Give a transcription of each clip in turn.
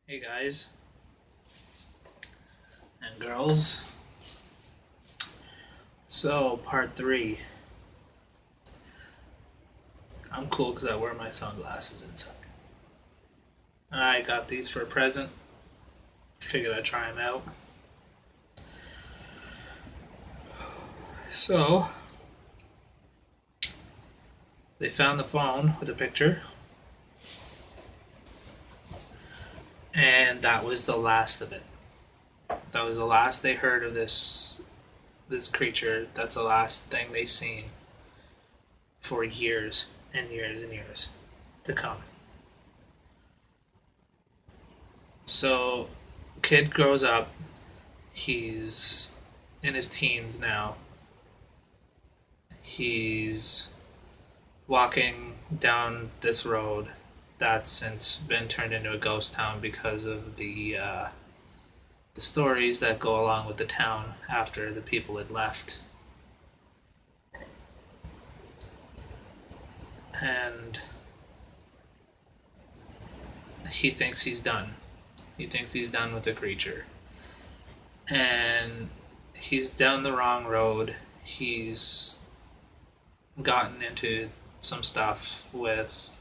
Hey guys and girls. So, part 3. I'm cool because I wear my sunglasses inside. I got these for a present. Figured I'd try them out. So, they found the phone with a picture, and that was the last of it. That was the last they heard of this creature. That's the last thing they seen for years and years and years to come. So, kid grows up. He's in his teens now. He's walking down this road that's since been turned into a ghost town because of the stories that go along with the town after the people had left. And he thinks he's done. He thinks he's done with the creature. And he's down the wrong road. He's gotten into some stuff with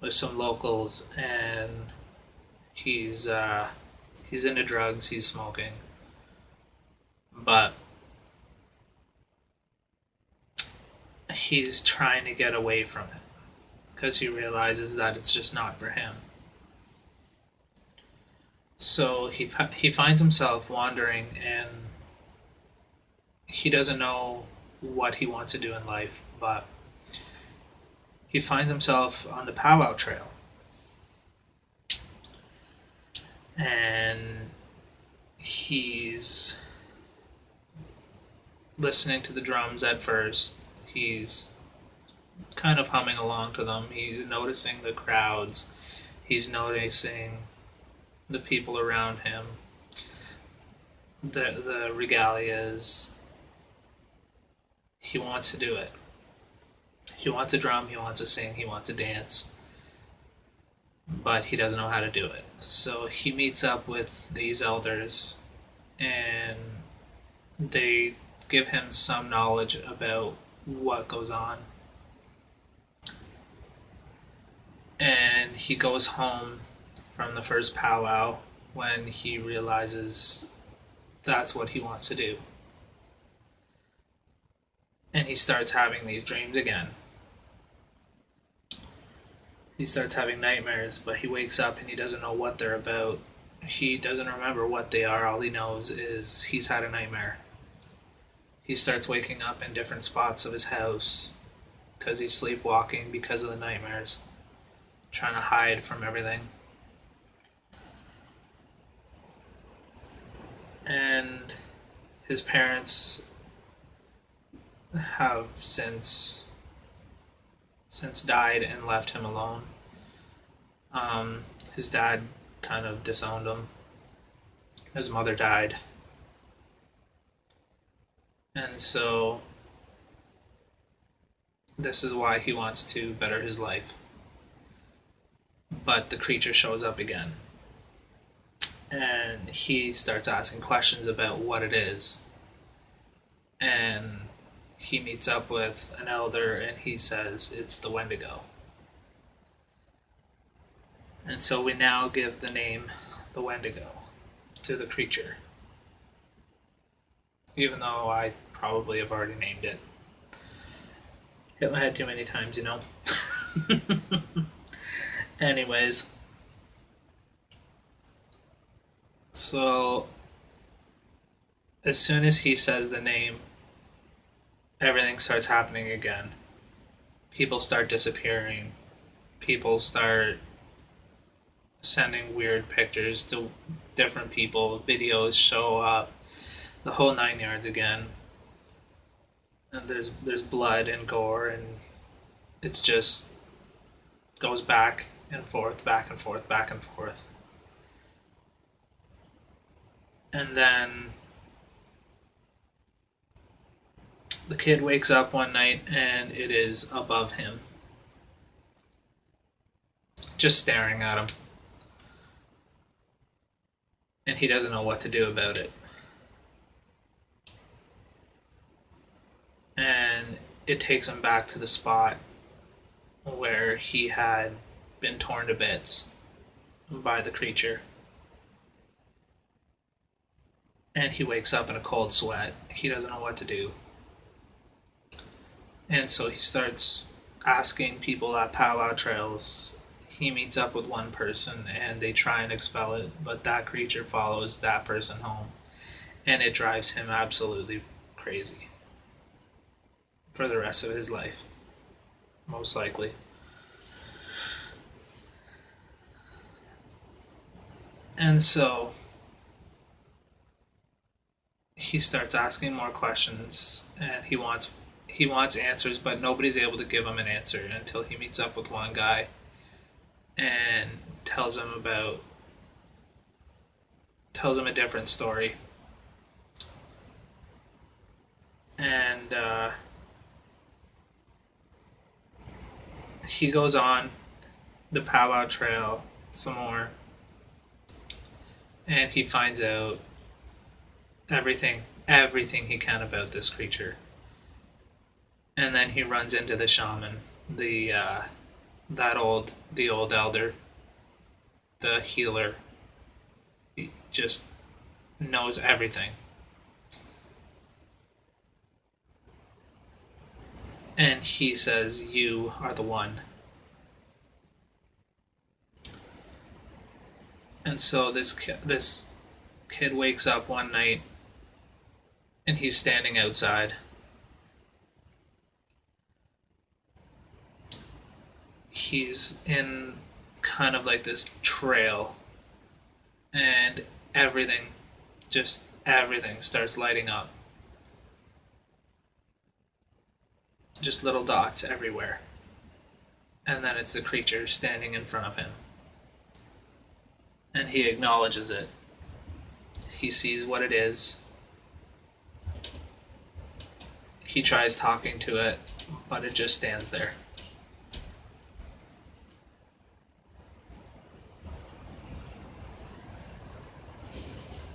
some locals, and he's into drugs. He's smoking, but he's trying to get away from it because he realizes that it's just not for him. So he finds himself wandering, and he doesn't know what he wants to do in life, but he finds himself on the powwow trail. And he's listening to the drums at first. He's kind of humming along to them. He's noticing the crowds. He's noticing the people around him. The regalias. He wants to do it. He wants to drum, he wants to sing, he wants to dance, but he doesn't know how to do it. So he meets up with these elders, and they give him some knowledge about what goes on. And he goes home from the first powwow when he realizes that's what he wants to do. And he starts having these dreams again. He starts having nightmares, but he wakes up and he doesn't know what they're about. He doesn't remember what they are. All he knows is he's had a nightmare. He starts waking up in different spots of his house because he's sleepwalking because of the nightmares, trying to hide from everything. And his parents have since died and left him alone. His dad kind of disowned him. His mother died. And so this is why he wants to better his life. But the creature shows up again. And he starts asking questions about what it is. And he meets up with an elder, and he says it's the Wendigo. And so we now give the name the Wendigo to the creature, even though I probably have already named it. Hit my head too many times, you know. Anyways, so as soon as he says the name, everything starts happening again. People start disappearing. People start sending weird pictures to different people. Videos show up. The whole 9 yards again. And there's blood and gore, and it's just goes back and forth, back and forth, back and forth. And then the kid wakes up one night and it is above him. just staring at him. And he doesn't know what to do about it. And it takes him back to the spot where he had been torn to bits by the creature. And he wakes up in a cold sweat. He doesn't know what to do. And so he starts asking people at powwow trails. He meets up with one person and they try and expel it, but that creature follows that person home. And it drives him absolutely crazy for the rest of his life, most likely. And so he starts asking more questions, and he wants answers, but nobody's able to give him an answer until he meets up with one guy and tells him a different story. And he goes on the powwow trail some more, and he finds out everything he can about this creature. And then he runs into the shaman, the old elder, the healer. He just knows everything. And he says, "You are the one." And so this kid wakes up one night, and he's standing outside. He's in kind of like this trail, and everything starts lighting up. Just little dots everywhere. And then it's a creature standing in front of him. And he acknowledges it. He sees what it is. He tries talking to it, but it just stands there.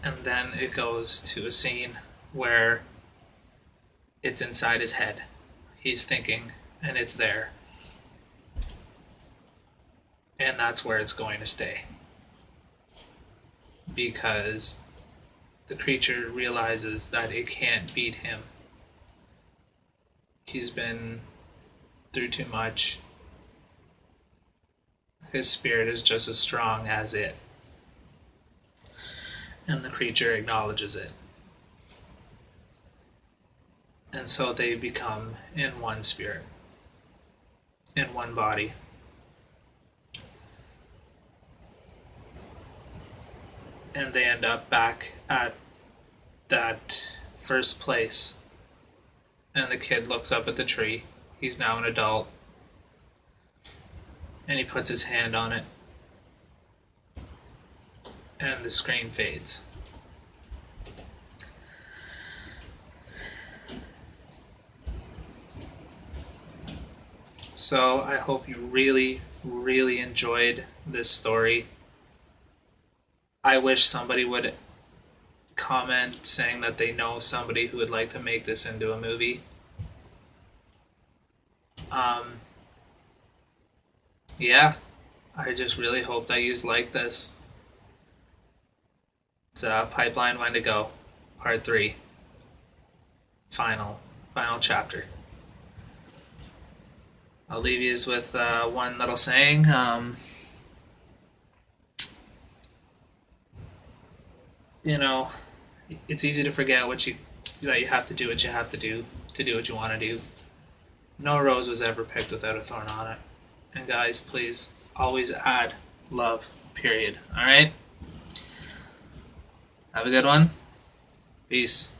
And then it goes to a scene where it's inside his head. He's thinking, and it's there. And that's where it's going to stay. Because the creature realizes that it can't beat him. He's been through too much. His spirit is just as strong as it. And the creature acknowledges it. And so they become in one spirit, in one body. And they end up back at that first place. And the kid looks up at the tree. He's now an adult. And he puts his hand on it. And the screen fades. So I hope you really, really enjoyed this story. I wish somebody would comment saying that they know somebody who would like to make this into a movie. Yeah, I just really hope that you like this. It's Pipeline Wendigo, Part 3. Final chapter. I'll leave you with one little saying. It's easy to forget that you have to do what you have to do what you want to do. No rose was ever picked without a thorn on it. And guys, please always add love, period. Alright? Have a good one. Peace.